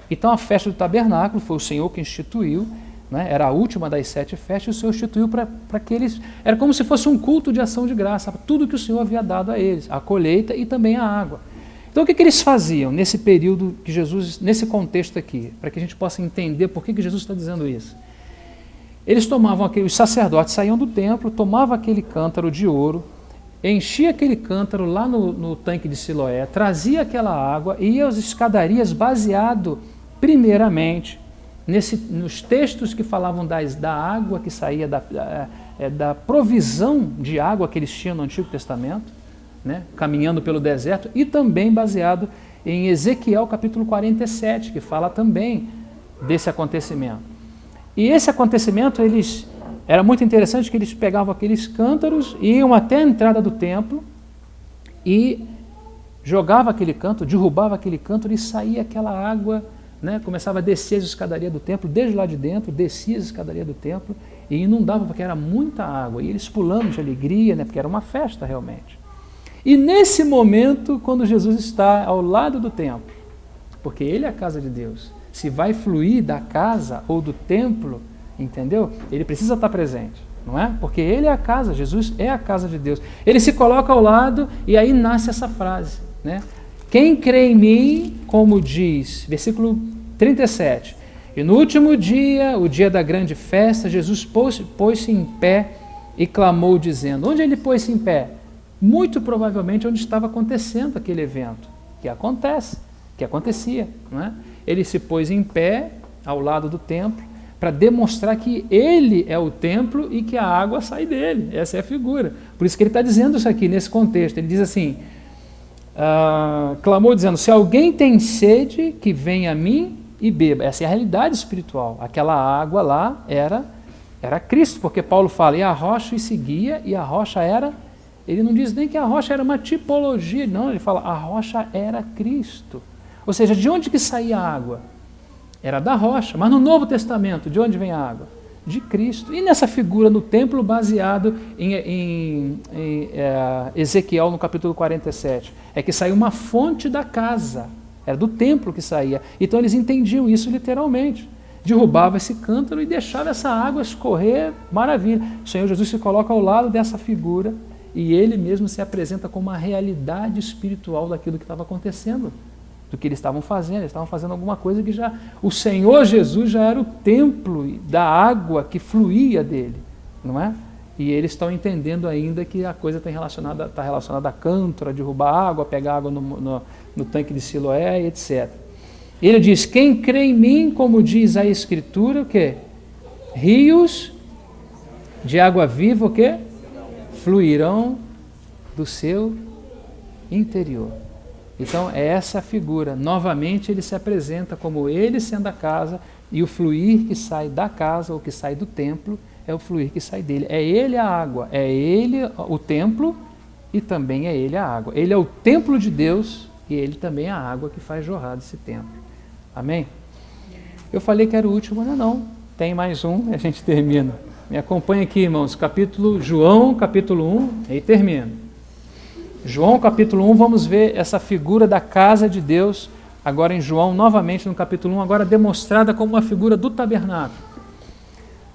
Então a festa do tabernáculo foi o Senhor que instituiu, né? Era a última das 7 festas, e o Senhor instituiu para que eles... Era como se fosse um culto de ação de graça, tudo que o Senhor havia dado a eles, a colheita e também a água. Então o que eles faziam nesse período que Jesus, nesse contexto aqui, para que a gente possa entender por que Jesus está dizendo isso? Eles tomavam os sacerdotes saíam do templo, tomavam aquele cântaro de ouro, enchia aquele cântaro lá no tanque de Siloé, trazia aquela água e ia às escadarias baseado primeiramente nos textos que falavam da água que saía, da provisão de água que eles tinham no Antigo Testamento, né, caminhando pelo deserto, e também baseado em Ezequiel capítulo 47, que fala também desse acontecimento. E esse acontecimento, era muito interessante que eles pegavam aqueles cântaros, iam até a entrada do templo e jogava aquele cântaro, derrubava aquele cântaro e saía aquela água, né, começava a descer as escadarias do templo, desde lá de dentro, descia as escadarias do templo e inundava, porque era muita água, e eles pulando de alegria, né, porque era uma festa realmente. E nesse momento, quando Jesus está ao lado do templo, porque ele é a casa de Deus, se vai fluir da casa ou do templo, entendeu? Ele precisa estar presente, não é? Porque ele é a casa, Jesus é a casa de Deus. Ele se coloca ao lado e aí nasce essa frase, né? Quem crê em mim, como diz, versículo 37, e no último dia, o dia da grande festa, Jesus pôs-se em pé e clamou dizendo, onde ele pôs-se em pé? Muito provavelmente onde estava acontecendo aquele evento, que acontecia, não é? Ele se pôs em pé ao lado do templo para demonstrar que ele é o templo e que a água sai dele. Essa é a figura. Por isso que ele está dizendo isso aqui nesse contexto. Ele diz assim, clamou dizendo, se alguém tem sede, que venha a mim e beba. Essa é a realidade espiritual. Aquela água lá era Cristo, porque Paulo fala, e a rocha o seguia, e a rocha era... Ele não diz nem que a rocha era uma tipologia, não, ele fala, a rocha era Cristo. Ou seja, de onde que saía a água? Era da rocha, mas no Novo Testamento, de onde vem a água? De Cristo. E nessa figura no templo, baseado em Ezequiel, no capítulo 47, é que saiu uma fonte da casa, era do templo que saía. Então eles entendiam isso literalmente. Derrubava esse cântaro e deixava essa água escorrer, maravilha. O Senhor Jesus se coloca ao lado dessa figura e ele mesmo se apresenta como uma realidade espiritual daquilo que estava acontecendo, do que eles estavam fazendo alguma coisa que já... O Senhor Jesus já era o templo da água que fluía dele, não é? E eles estão entendendo ainda que a coisa está relacionada a cântaro, a derrubar água, a pegar água no tanque de Siloé, etc. Ele diz, quem crê em mim, como diz a Escritura, o quê? Rios de água viva, o quê? Fluirão do seu interior. Então, é essa a figura. Novamente, ele se apresenta como ele sendo a casa, e o fluir que sai da casa, ou que sai do templo, é o fluir que sai dele. É ele a água, é ele o templo, e também é ele a água. Ele é o templo de Deus, e ele também é a água que faz jorrar desse templo. Amém? Eu falei que era o último, não. Tem mais um, e a gente termina. Me acompanha aqui, irmãos, João, capítulo 1, e termina. João, capítulo 1, vamos ver essa figura da casa de Deus, agora em João, novamente no capítulo 1, agora demonstrada como uma figura do tabernáculo.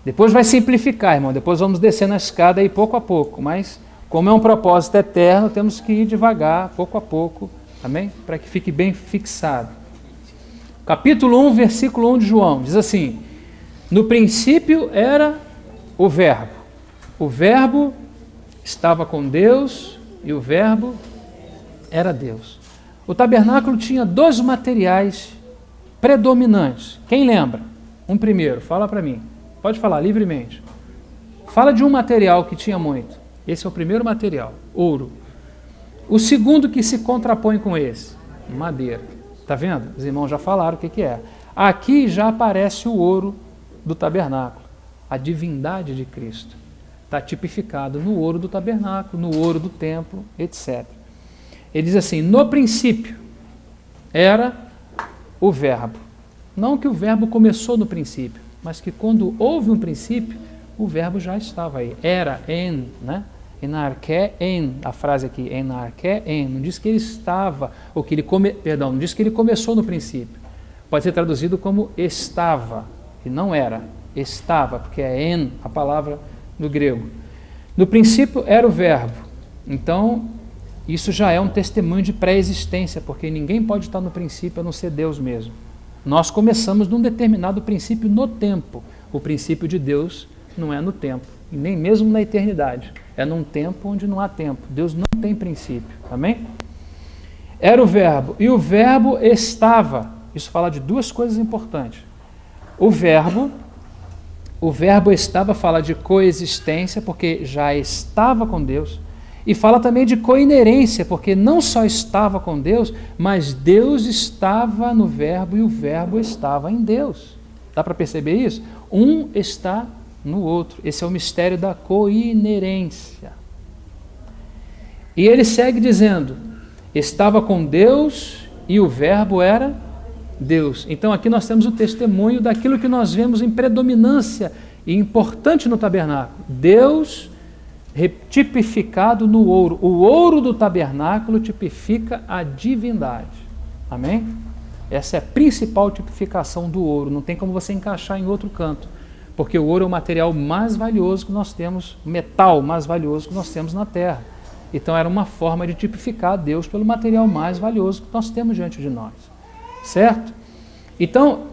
Depois vai simplificar, irmão, depois vamos descer na escada aí pouco a pouco, mas como é um propósito eterno, temos que ir devagar, pouco a pouco, amém? Para que fique bem fixado. Capítulo 1, versículo 1 de João, diz assim, no princípio era o Verbo estava com Deus e o Verbo era Deus. O tabernáculo tinha dois materiais predominantes. Quem lembra? Um primeiro, fala para mim. Pode falar livremente. Fala de um material que tinha muito. Esse é o primeiro material, ouro. O segundo que se contrapõe com esse, madeira. Está vendo? Os irmãos já falaram o que é. Aqui já aparece o ouro do tabernáculo, a divindade de Cristo. Está tipificado no ouro do tabernáculo, no ouro do templo, etc. Ele diz assim, no princípio era o Verbo. Não que o Verbo começou no princípio, mas que quando houve um princípio, o Verbo já estava aí. Era né? Enarché en, a frase aqui, enarché en, não diz que ele estava, ou que ele não diz que ele começou no princípio. Pode ser traduzido como estava, e não era, estava, porque é en, a palavra no grego. No princípio era o Verbo. Então, isso já é um testemunho de pré-existência, porque ninguém pode estar no princípio a não ser Deus mesmo. Nós começamos num determinado princípio no tempo. O princípio de Deus não é no tempo, e nem mesmo na eternidade. É num tempo onde não há tempo. Deus não tem princípio. Amém? Era o Verbo, e o Verbo estava. Isso fala de duas coisas importantes. o verbo estava, fala de coexistência, porque já estava com Deus, e fala também de coinerência, porque não só estava com Deus, mas Deus estava no verbo e o verbo estava em Deus. Dá para perceber isso? Um está no outro. Esse é o mistério da coinerência. E ele segue dizendo, estava com Deus e o verbo era Deus. Então aqui nós temos o testemunho daquilo que nós vemos em predominância e importante no tabernáculo. Deus tipificado no ouro. O ouro do tabernáculo tipifica a divindade. Amém? Essa é a principal tipificação do ouro. Não tem como você encaixar em outro canto. Porque o ouro é o material mais valioso que nós temos, o metal mais valioso que nós temos na terra. Então era uma forma de tipificar Deus pelo material mais valioso que nós temos diante de nós. Certo? Então,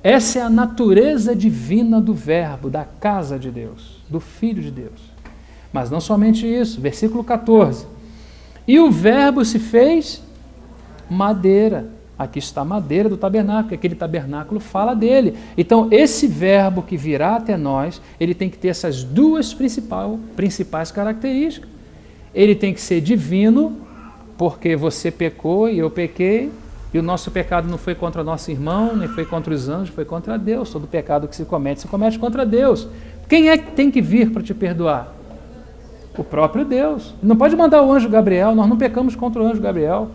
essa é a natureza divina do verbo, da casa de Deus, do Filho de Deus. Mas não somente isso, versículo 14. E o verbo se fez madeira. Aqui está a madeira do tabernáculo, aquele tabernáculo fala dele. Então, esse verbo que virá até nós, ele tem que ter essas duas principais características. Ele tem que ser divino, porque você pecou e eu pequei, e o nosso pecado não foi contra nosso irmão, nem foi contra os anjos, foi contra Deus. Todo pecado que se comete contra Deus. Quem é que tem que vir para te perdoar? O próprio Deus. Não pode mandar o anjo Gabriel, nós não pecamos contra o anjo Gabriel.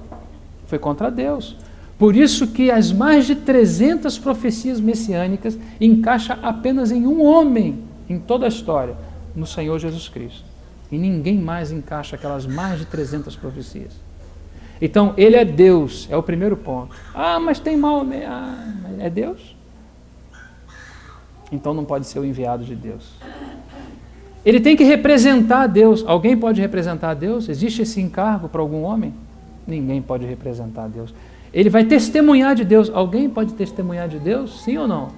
Foi contra Deus. Por isso que as mais de 300 profecias messiânicas encaixa apenas em um homem, em toda a história, no Senhor Jesus Cristo. E ninguém mais encaixa aquelas mais de 300 profecias. Então, ele é Deus, é o primeiro ponto. Ah, mas tem mal, é Deus? Então não pode ser o enviado de Deus. Ele tem que representar Deus. Alguém pode representar Deus? Existe esse encargo para algum homem? Ninguém pode representar Deus. Ele vai testemunhar de Deus. Alguém pode testemunhar de Deus? Sim ou não?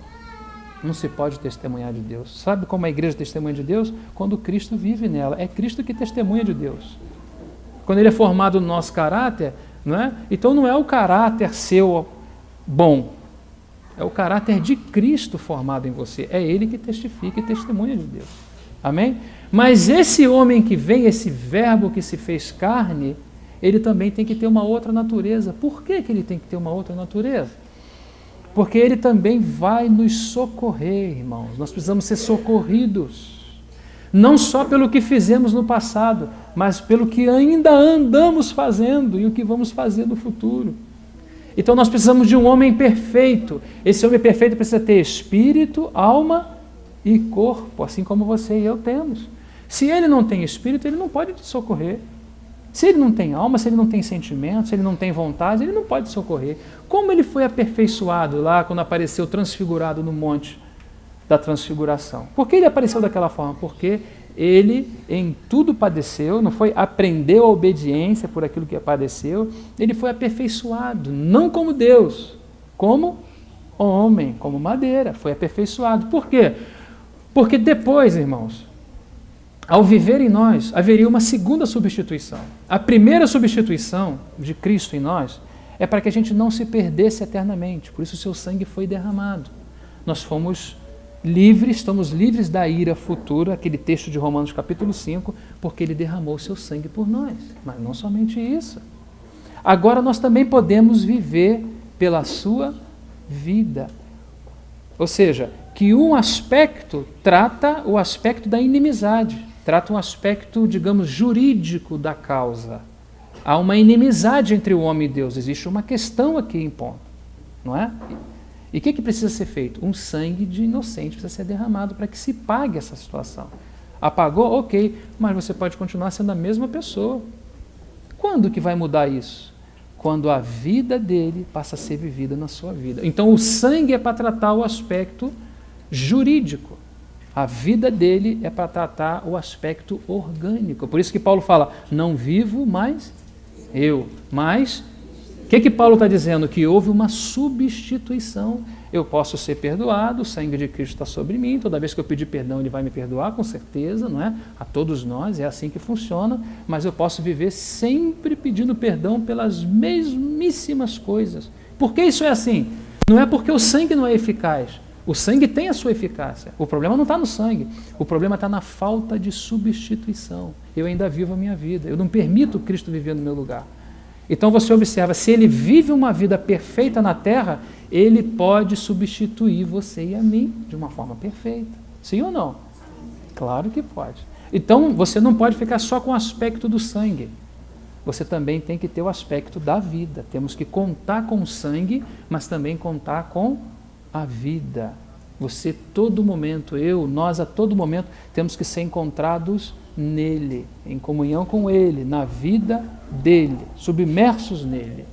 Não se pode testemunhar de Deus. Sabe como a igreja testemunha de Deus? Quando Cristo vive nela. É Cristo que testemunha de Deus. Quando ele é formado no nosso caráter, não é? Então não é o caráter seu bom. É o caráter de Cristo formado em você. É ele que testifica e testemunha de Deus. Amém? Mas esse homem que vem, esse verbo que se fez carne, ele também tem que ter uma outra natureza. Por que ele tem que ter uma outra natureza? Porque ele também vai nos socorrer, irmãos. Nós precisamos ser socorridos. Não só pelo que fizemos no passado, mas pelo que ainda andamos fazendo e o que vamos fazer no futuro. Então nós precisamos de um homem perfeito. Esse homem perfeito precisa ter espírito, alma e corpo, assim como você e eu temos. Se ele não tem espírito, ele não pode te socorrer. Se ele não tem alma, se ele não tem sentimentos, se ele não tem vontade, ele não pode socorrer. Como ele foi aperfeiçoado lá quando apareceu transfigurado no monte da transfiguração? Por que ele apareceu daquela forma? Porque ele em tudo padeceu, não foi? Aprendeu a obediência por aquilo que padeceu. Ele foi aperfeiçoado, não como Deus, como homem, como madeira, foi aperfeiçoado. Por quê? Porque depois, irmãos, ao viver em nós, haveria uma segunda substituição. A primeira substituição de Cristo em nós é para que a gente não se perdesse eternamente. Por isso o seu sangue foi derramado. Nós fomos livres, estamos livres da ira futura, aquele texto de Romanos capítulo 5, porque ele derramou o seu sangue por nós. Mas não somente isso. Agora nós também podemos viver pela sua vida. Ou seja, que um aspecto trata o aspecto da inimizade, trata um aspecto, digamos, jurídico da causa. Há uma inimizade entre o homem e Deus, existe uma questão aqui em ponto, não é? E o que precisa ser feito? Um sangue de inocente precisa ser derramado para que se pague essa situação. Apagou? Ok, mas você pode continuar sendo a mesma pessoa. Quando que vai mudar isso? Quando a vida dele passa a ser vivida na sua vida. Então o sangue é para tratar o aspecto jurídico. A vida dele é para tratar o aspecto orgânico. Por isso que Paulo fala, não vivo mais eu. Mas, o que Paulo está dizendo? Que houve uma substituição. Eu posso ser perdoado, o sangue de Cristo está sobre mim, toda vez que eu pedir perdão ele vai me perdoar, com certeza, não é? A todos nós, é assim que funciona, mas eu posso viver sempre pedindo perdão pelas mesmíssimas coisas. Por que isso é assim? Não é porque o sangue não é eficaz, O sangue tem a sua eficácia. O problema não está no sangue. O problema está na falta de substituição. Eu ainda vivo a minha vida. Eu não permito Cristo viver no meu lugar. Então você observa, se ele vive uma vida perfeita na terra, ele pode substituir você e a mim de uma forma perfeita. Sim ou não? Claro que pode. Então você não pode ficar só com o aspecto do sangue. Você também tem que ter o aspecto da vida. Temos que contar com o sangue, mas também contar com a vida. Você, todo momento, nós a todo momento, temos que ser encontrados nele, em comunhão com ele, na vida dele, submersos nele.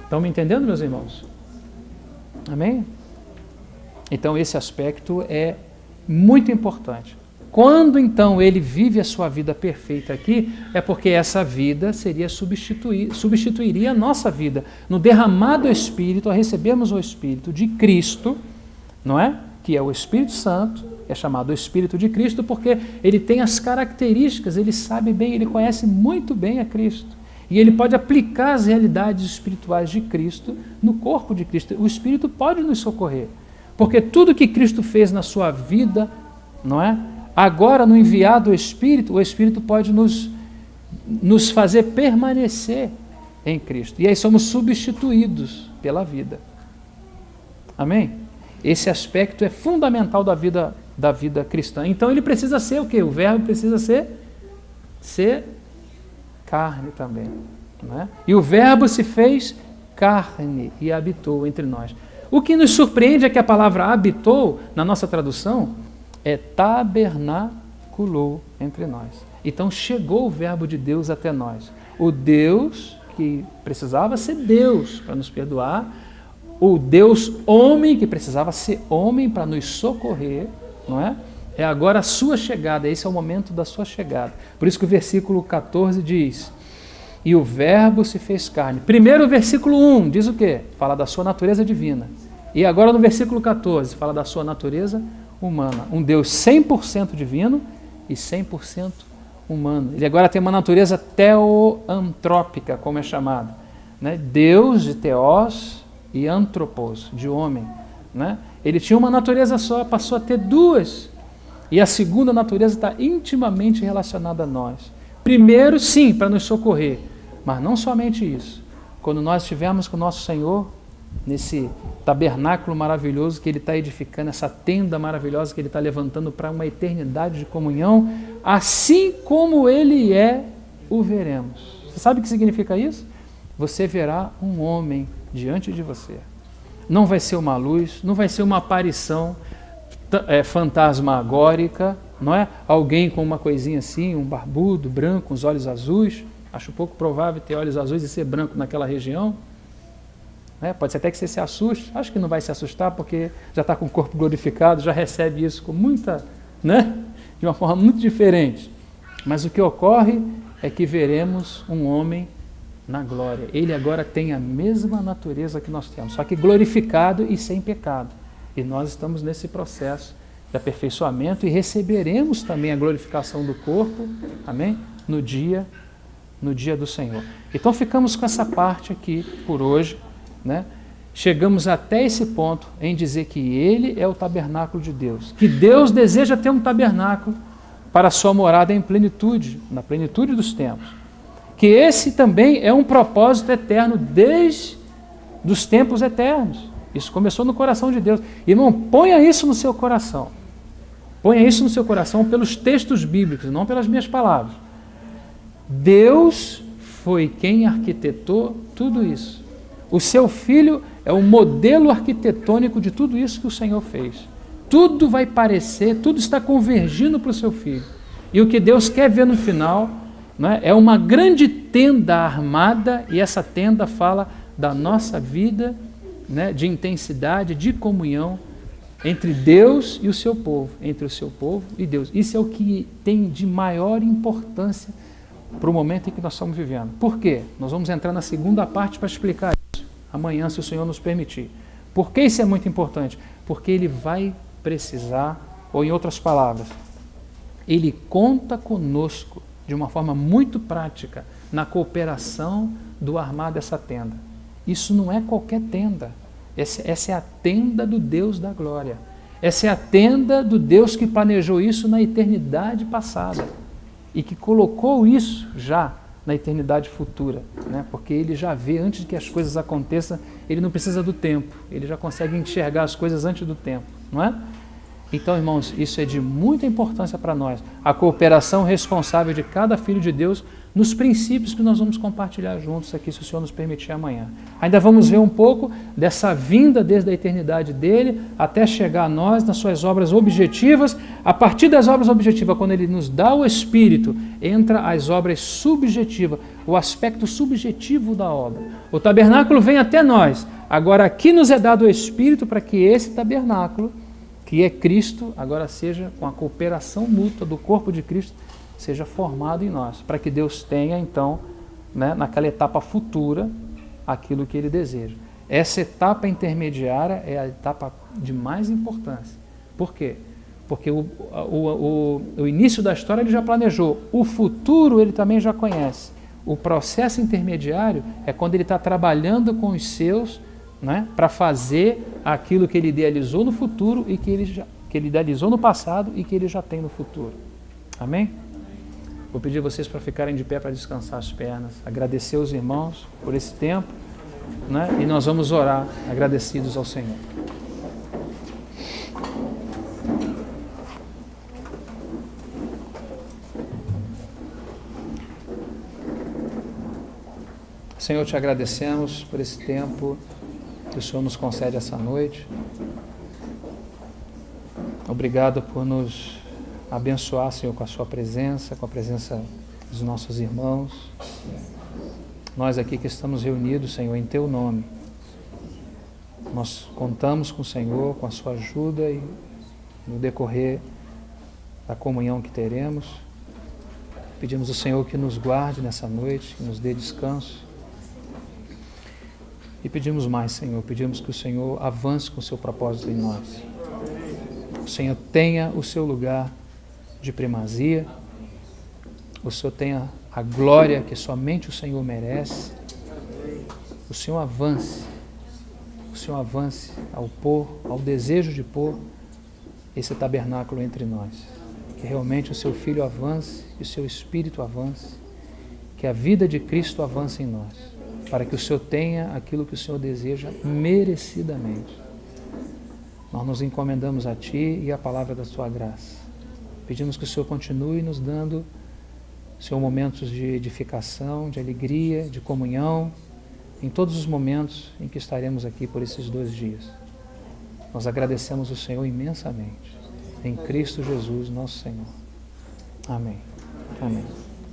Estão me entendendo, meus irmãos? Amém? Então esse aspecto é muito importante. Quando então ele vive a sua vida perfeita aqui, é porque essa vida substituiria a nossa vida. No derramado Espírito, ao recebermos o Espírito de Cristo, não é? Que é o Espírito Santo, é chamado Espírito de Cristo porque ele tem as características, ele sabe bem, ele conhece muito bem a Cristo. E ele pode aplicar as realidades espirituais de Cristo no corpo de Cristo. O Espírito pode nos socorrer, porque tudo que Cristo fez na sua vida, não é? Agora, no enviado Espírito, o Espírito pode nos fazer permanecer em Cristo. E aí somos substituídos pela vida. Amém? Esse aspecto é fundamental da vida cristã. Então ele precisa ser o quê? O verbo precisa ser carne também. Não é? E o verbo se fez carne e habitou entre nós. O que nos surpreende é que a palavra habitou, na nossa tradução, tabernaculou entre nós. Então chegou o verbo de Deus até nós. O Deus que precisava ser Deus para nos perdoar, o Deus homem que precisava ser homem para nos socorrer, não é? É agora a sua chegada, esse é o momento da sua chegada. Por isso que o versículo 14 diz: e o verbo se fez carne. Primeiro o versículo 1 diz o quê? Fala da sua natureza divina. E agora no versículo 14 fala da sua natureza humana. Um Deus 100% divino e 100% humano. Ele agora tem uma natureza teoantrópica, como é chamado, né? Deus de teós e antropos, de homem, né? Ele tinha uma natureza só, passou a ter duas. E a segunda natureza está intimamente relacionada a nós. Primeiro, sim, para nos socorrer, mas não somente isso. Quando nós estivermos com o nosso Senhor, nesse tabernáculo maravilhoso que Ele está edificando, essa tenda maravilhosa que Ele está levantando para uma eternidade de comunhão, assim como Ele é, o veremos. Você sabe o que significa isso? Você verá um homem diante de você. Não vai ser uma luz, não vai ser uma aparição fantasmagórica, não é? Alguém com uma coisinha assim, um barbudo, branco, os olhos azuis. Acho pouco provável ter olhos azuis e ser branco naquela região. Pode ser até que você se assuste. Acho que não vai se assustar porque já está com o corpo glorificado, já recebe isso com muita, de uma forma muito diferente. Mas o que ocorre é que veremos um homem na glória. Ele agora tem a mesma natureza que nós temos, só que glorificado e sem pecado. E nós estamos nesse processo de aperfeiçoamento e receberemos também a glorificação do corpo, amém? No dia do Senhor. Então ficamos com essa parte aqui por hoje, né? Chegamos até esse ponto em dizer que Ele é o tabernáculo de Deus, que Deus deseja ter um tabernáculo para a sua morada em plenitude, na plenitude dos tempos. Que esse também é um propósito eterno desde os tempos eternos. Isso começou no coração de Deus. Irmão, ponha isso no seu coração. Ponha isso no seu coração pelos textos bíblicos, não pelas minhas palavras. Deus foi quem arquitetou tudo isso. O seu Filho é o modelo arquitetônico de tudo isso que o Senhor fez. Tudo vai parecer, tudo está convergindo para o seu Filho. E o que Deus quer ver no final, é uma grande tenda armada, e essa tenda fala da nossa vida, de intensidade, de comunhão entre Deus e o seu povo, entre o seu povo e Deus. Isso é o que tem de maior importância para o momento em que nós estamos vivendo. Por quê? Nós vamos entrar na segunda parte para explicar isso, amanhã, se o Senhor nos permitir. Por que isso é muito importante? Porque Ele vai precisar, ou em outras palavras, Ele conta conosco de uma forma muito prática na cooperação do armar dessa tenda. Isso não é qualquer tenda. Essa é a tenda do Deus da glória. Essa é a tenda do Deus que planejou isso na eternidade passada e que colocou isso já na eternidade futura, né? Porque ele já vê antes de que as coisas aconteçam, ele não precisa do tempo, ele já consegue enxergar as coisas antes do tempo, não é? Então, irmãos, isso é de muita importância para nós, a cooperação responsável de cada filho de Deus nos princípios que nós vamos compartilhar juntos aqui, se o Senhor nos permitir amanhã. Ainda vamos ver um pouco dessa vinda desde a eternidade dele até chegar a nós nas suas obras objetivas. A partir das obras objetivas, quando ele nos dá o Espírito, entra as obras subjetivas, o aspecto subjetivo da obra. O tabernáculo vem até nós, agora aqui nos é dado o Espírito para que esse tabernáculo, que é Cristo, agora seja com a cooperação mútua do corpo de Cristo, seja formado em nós, para que Deus tenha, então, né, naquela etapa futura, aquilo que Ele deseja. Essa etapa intermediária é a etapa de mais importância. Por quê? Porque o início da história Ele já planejou, o futuro Ele também já conhece. O processo intermediário é quando Ele está trabalhando com os seus, né, para fazer aquilo que Ele idealizou no futuro e que Ele idealizou no passado e que Ele já tem no futuro. Amém? Vou pedir a vocês para ficarem de pé para descansar as pernas, agradecer aos irmãos por esse tempo, né? E nós vamos orar agradecidos ao Senhor. Senhor, te agradecemos por esse tempo que o Senhor nos concede essa noite. Obrigado por nos abençoar, Senhor, com a sua presença, com a presença dos nossos irmãos. Nós aqui que estamos reunidos, Senhor, em Teu nome. Nós contamos com o Senhor, com a sua ajuda e no decorrer da comunhão que teremos. Pedimos ao Senhor que nos guarde nessa noite, que nos dê descanso. E pedimos mais, Senhor, pedimos que o Senhor avance com o seu propósito em nós. O Senhor tenha o seu lugar de primazia, o Senhor tenha a glória que somente o Senhor merece, o Senhor avance ao pôr, ao desejo de pôr esse tabernáculo entre nós, que realmente o seu Filho avance, que o seu Espírito avance, que a vida de Cristo avance em nós, para que o Senhor tenha aquilo que o Senhor deseja merecidamente. Nós nos encomendamos a Ti e à palavra da Sua graça. Pedimos que o Senhor continue nos dando, Senhor, momentos de edificação, de alegria, de comunhão, em todos os momentos em que estaremos aqui por esses 2 dias. Nós agradecemos o Senhor imensamente. Em Cristo Jesus, nosso Senhor. Amém. Amém.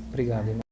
Obrigado, irmão.